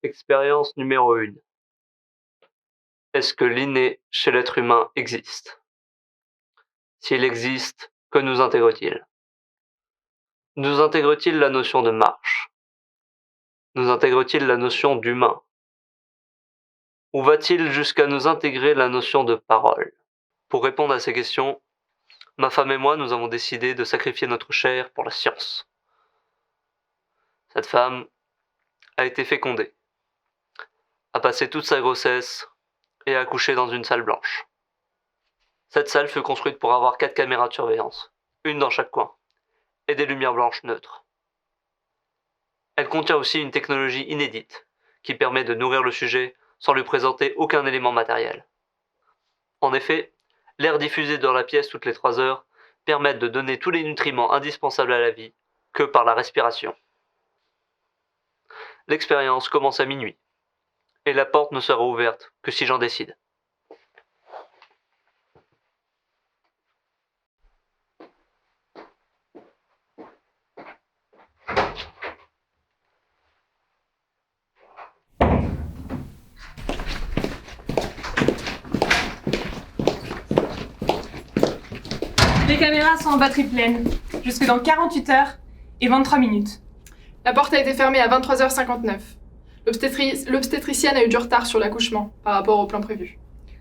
Expérience numéro 1. Est-ce que l'inné chez l'être humain existe? S'il existe, que nous intègre-t-il? Nous intègre-t-il la notion de marche? Nous intègre-t-il la notion d'humain? Ou va-t-il jusqu'à nous intégrer la notion de parole? Pour répondre à ces questions, ma femme et moi nous avons décidé de sacrifier notre chair pour la science. Cette femme a été fécondée, a passé toute sa grossesse et a accouché dans une salle blanche. Cette salle fut construite pour avoir 4 caméras de surveillance, une dans chaque coin, et des lumières blanches neutres. Elle contient aussi une technologie inédite, qui permet de nourrir le sujet sans lui présenter aucun élément matériel. En effet, l'air diffusé dans la pièce toutes les 3 heures permet de donner tous les nutriments indispensables à la vie que par la respiration. L'expérience commence à minuit, et la porte ne sera ouverte que si j'en décide. Les caméras sont en batterie pleine, jusque dans 48 heures et 23 minutes. La porte a été fermée à 23h59. L'obstétricienne a eu du retard sur l'accouchement par rapport au plan prévu.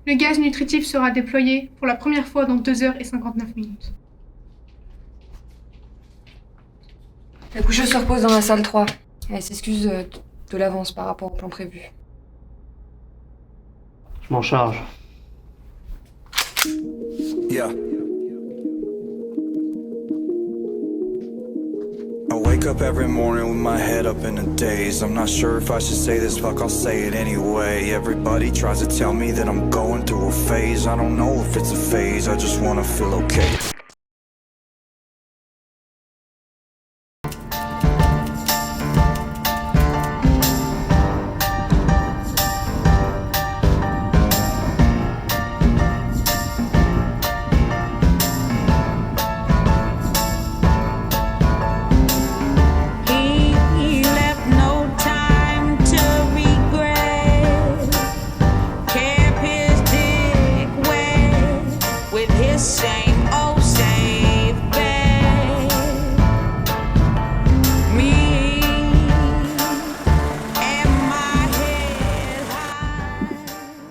Le gaz nutritif sera déployé pour la première fois dans 2h59 minutes. La coucheuse se repose dans la salle 3. Elle s'excuse de l'avance par rapport au plan prévu. Je m'en charge. Yeah. I wake up every morning with my head up in a daze. I'm not sure if I should say this, fuck, I'll say it anyway. Everybody tries to tell me that I'm going through a phase. I don't know if it's a phase, I just wanna feel okay.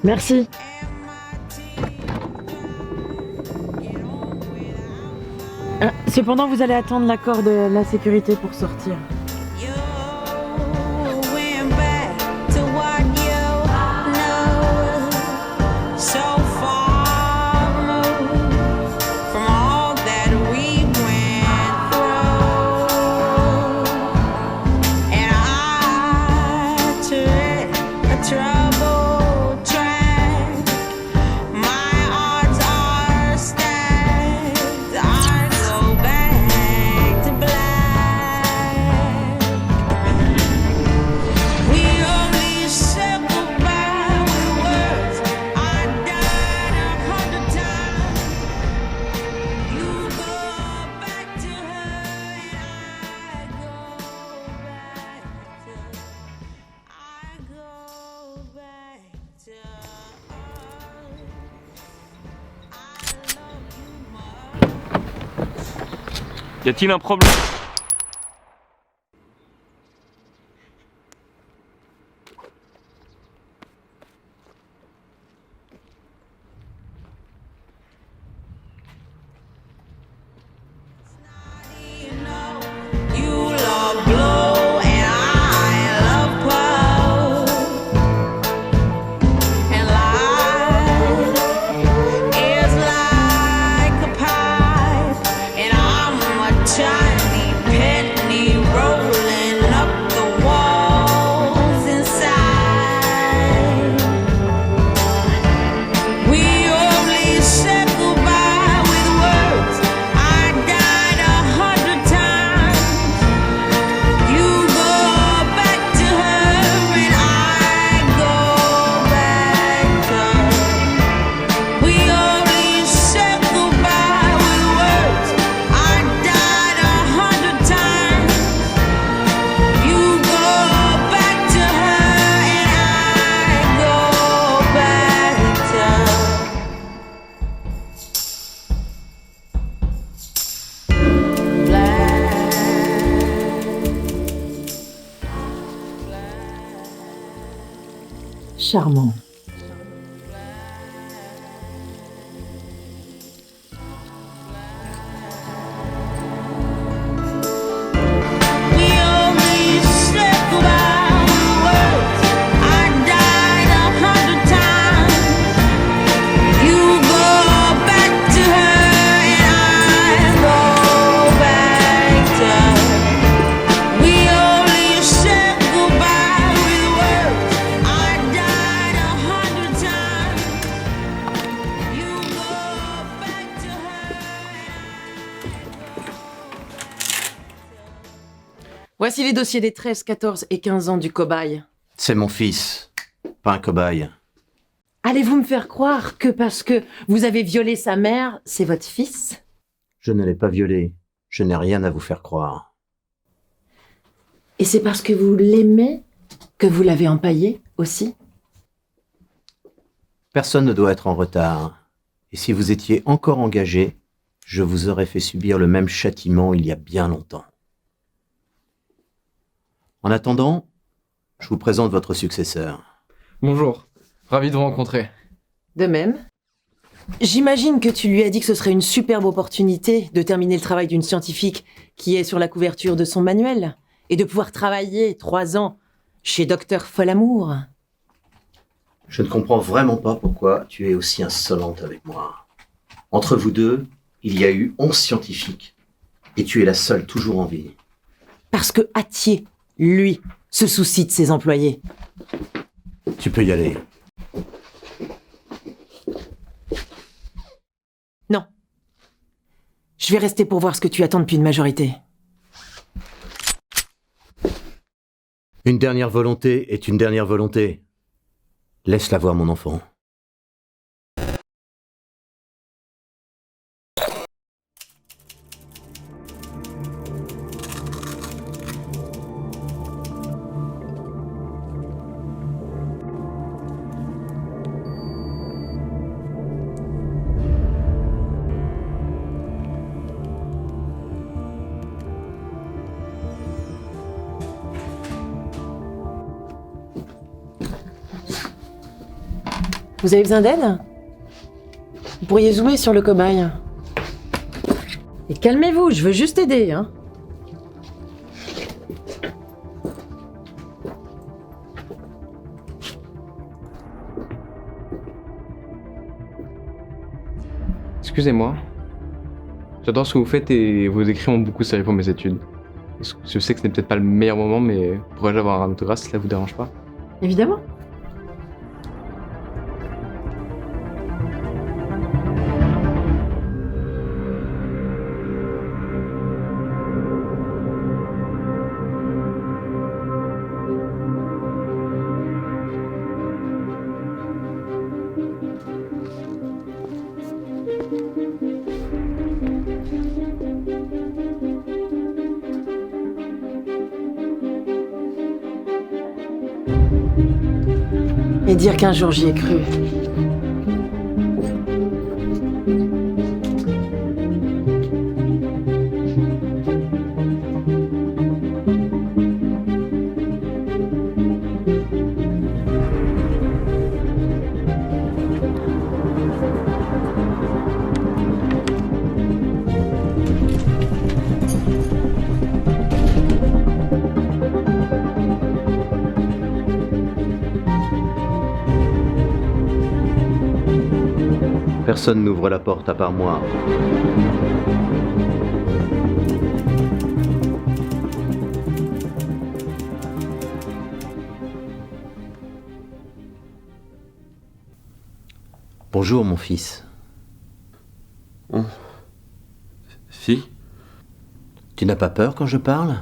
Merci. Cependant, vous allez attendre l'accord de la sécurité pour sortir. Y a-t-il un problème? Tiny charmant. Voici les dossiers des 13, 14 et 15 ans du cobaye. C'est mon fils, pas un cobaye. Allez-vous me faire croire que parce que vous avez violé sa mère, c'est votre fils? Je ne l'ai pas violé. Je n'ai rien à vous faire croire. Et c'est parce que vous l'aimez que vous l'avez empaillé aussi? Personne ne doit être en retard. Et si vous étiez encore engagé, je vous aurais fait subir le même châtiment il y a bien longtemps. En attendant, je vous présente votre successeur. Bonjour, ravi de vous rencontrer. De même. J'imagine que tu lui as dit que ce serait une superbe opportunité de terminer le travail d'une scientifique qui est sur la couverture de son manuel et de pouvoir travailler 3 ans chez Dr Folamour. Je ne comprends vraiment pas pourquoi tu es aussi insolente avec moi. Entre vous deux, il y a eu 11 scientifiques et tu es la seule toujours en vie. Parce que Attier, lui, se soucie de ses employés. Tu peux y aller. Non. Je vais rester pour voir ce que tu attends depuis une majorité. Une dernière volonté est une dernière volonté. Laisse-la voir, mon enfant. Vous avez besoin d'aide? Vous pourriez zoomer sur le cobaye. Et calmez-vous, je veux juste aider, hein. Excusez-moi. J'adore ce que vous faites et vos écrits ont beaucoup servi pour mes études. Je sais que ce n'est peut-être pas le meilleur moment, mais pourrais-je avoir un autographe si cela vous dérange pas? Évidemment. Et dire qu'un jour j'y ai cru. Personne n'ouvre la porte à part moi. Bonjour, mon fils. Oh. Si? Tu n'as pas peur quand je parle?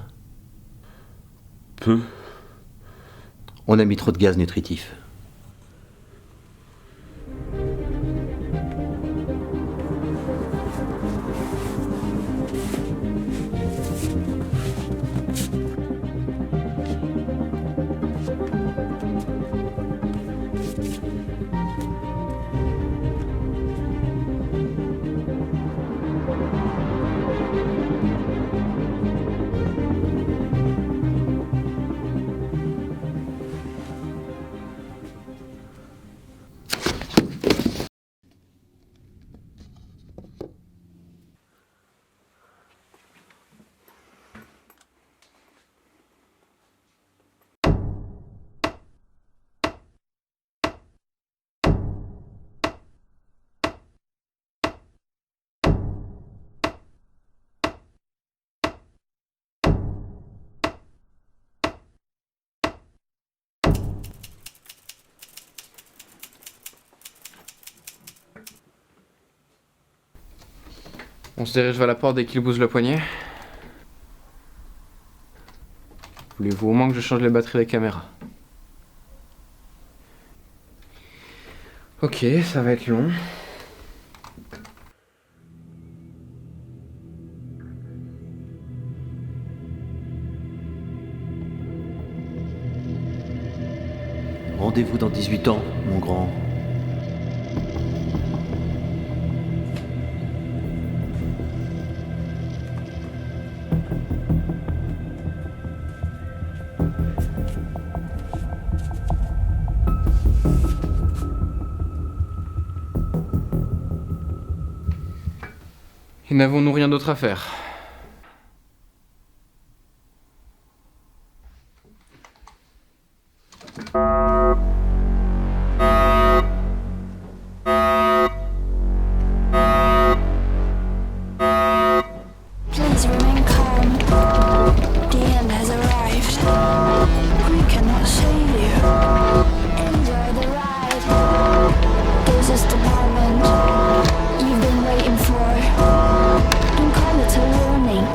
Peu. On a mis trop de gaz nutritif. On se dirige vers la porte dès qu'il bouge le poignet. Voulez-vous au moins que je change les batteries des caméras? Ok, ça va être long. Rendez-vous dans 18 ans, mon grand. Et n'avons-nous rien d'autre à faire? Please remain calm. The end has arrived. We cannot save you. Enjoy the ride. This is the moment you've been waiting for. Don't call it a warning.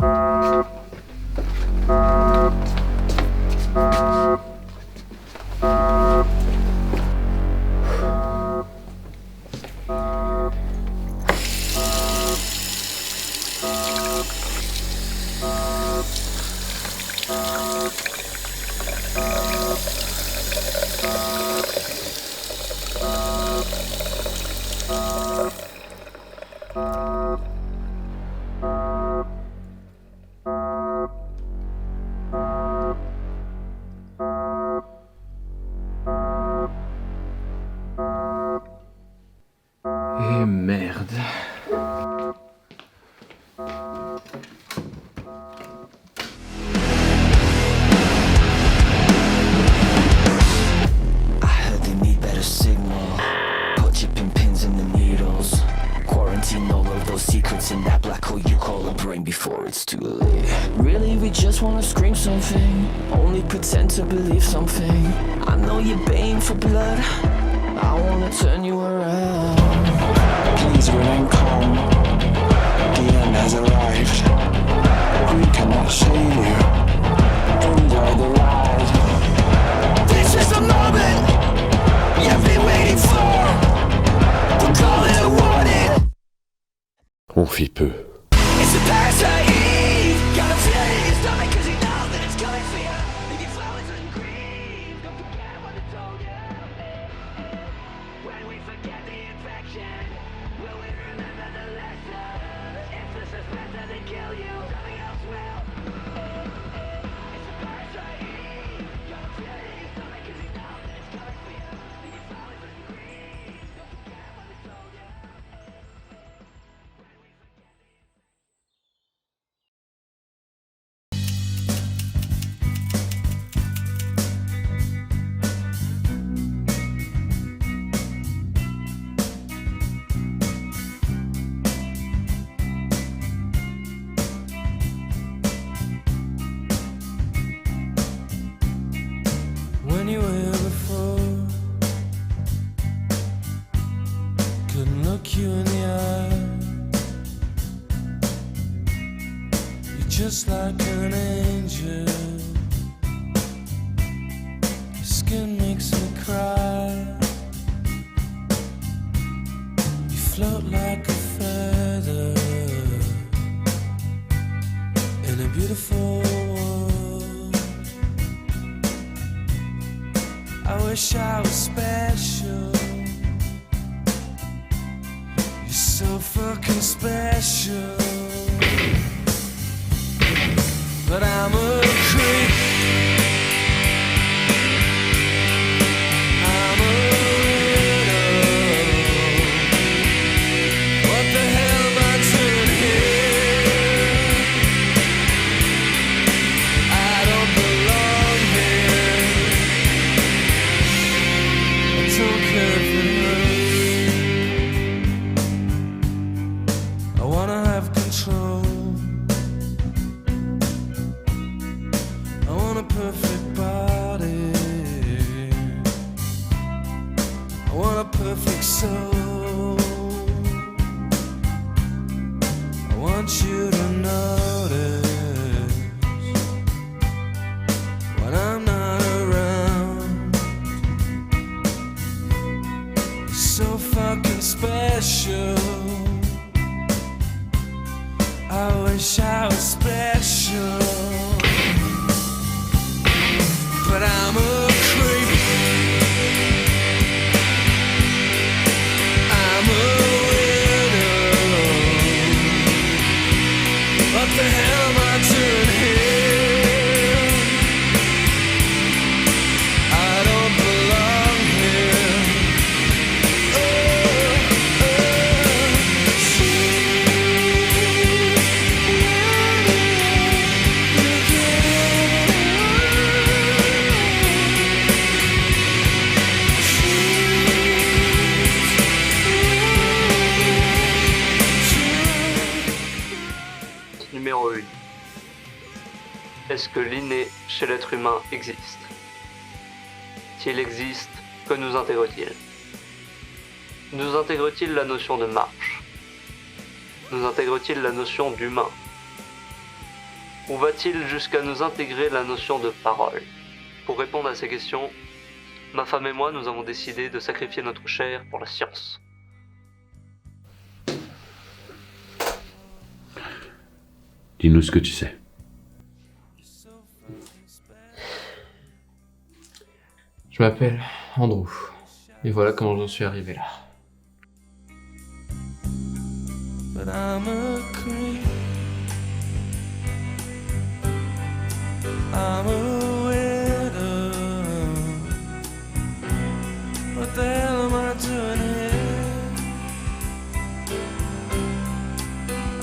Et merde. I heard they need better signal. Put chipping pins in the needles. Quarantine all of those secrets in that black hole you call a brain before it's too late. Really, we just wanna scream something. Only pretend to believe something. I know you're baying for blood. I wanna turn you around. Please remain calm. The end has arrived. We cannot save you. Enjoy the ride. This is the moment you've been waiting for. We'll call it a warning. On fit peu. It's a parasite. Gotta feel it in your stomach 'cause you know that it's coming for you. If you flowers and cream, don't forget what I told you. When we forget the infection, will we remember the lesson? If the suspense doesn't kill you, nothing else will. It's a parasite. Gotta feel it in your stomach 'cause you know that it's coming for you. If you flowers and cream, don't forget what I told you. When you were here before, couldn't look you in the eye. You're just like an angel. Your skin makes me cry. You float like a feather in a beautiful world. I wish I was special. You're so fucking special. But I'm a creep. I'm a widow. What the hell am I doing here? I don't belong here. I don't care if it hurts. I wanna have control. want you to notice when I'm not around. You're so fucking special. I wish I was special, but I'm a creep. I'm a widow. What the hell am I doing here? I don't belong here. Numéro 1. Est-ce que l'inné chez l'être humain existe? S'il existe, que nous intègre-t-il? Nous intègre-t-il la notion de marche? Nous intègre-t-il la notion d'humain? Ou va-t-il jusqu'à nous intégrer la notion de parole? Pour répondre à ces questions, ma femme et moi nous avons décidé de sacrifier notre chair pour la science. Dis-nous ce que tu sais. Je m'appelle Andrew. Et voilà comment j'en suis arrivé là. But I'm a creep. I'm a widow. What the hell am I doing here?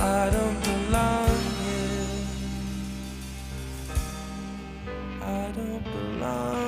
I don't belong here. I don't belong.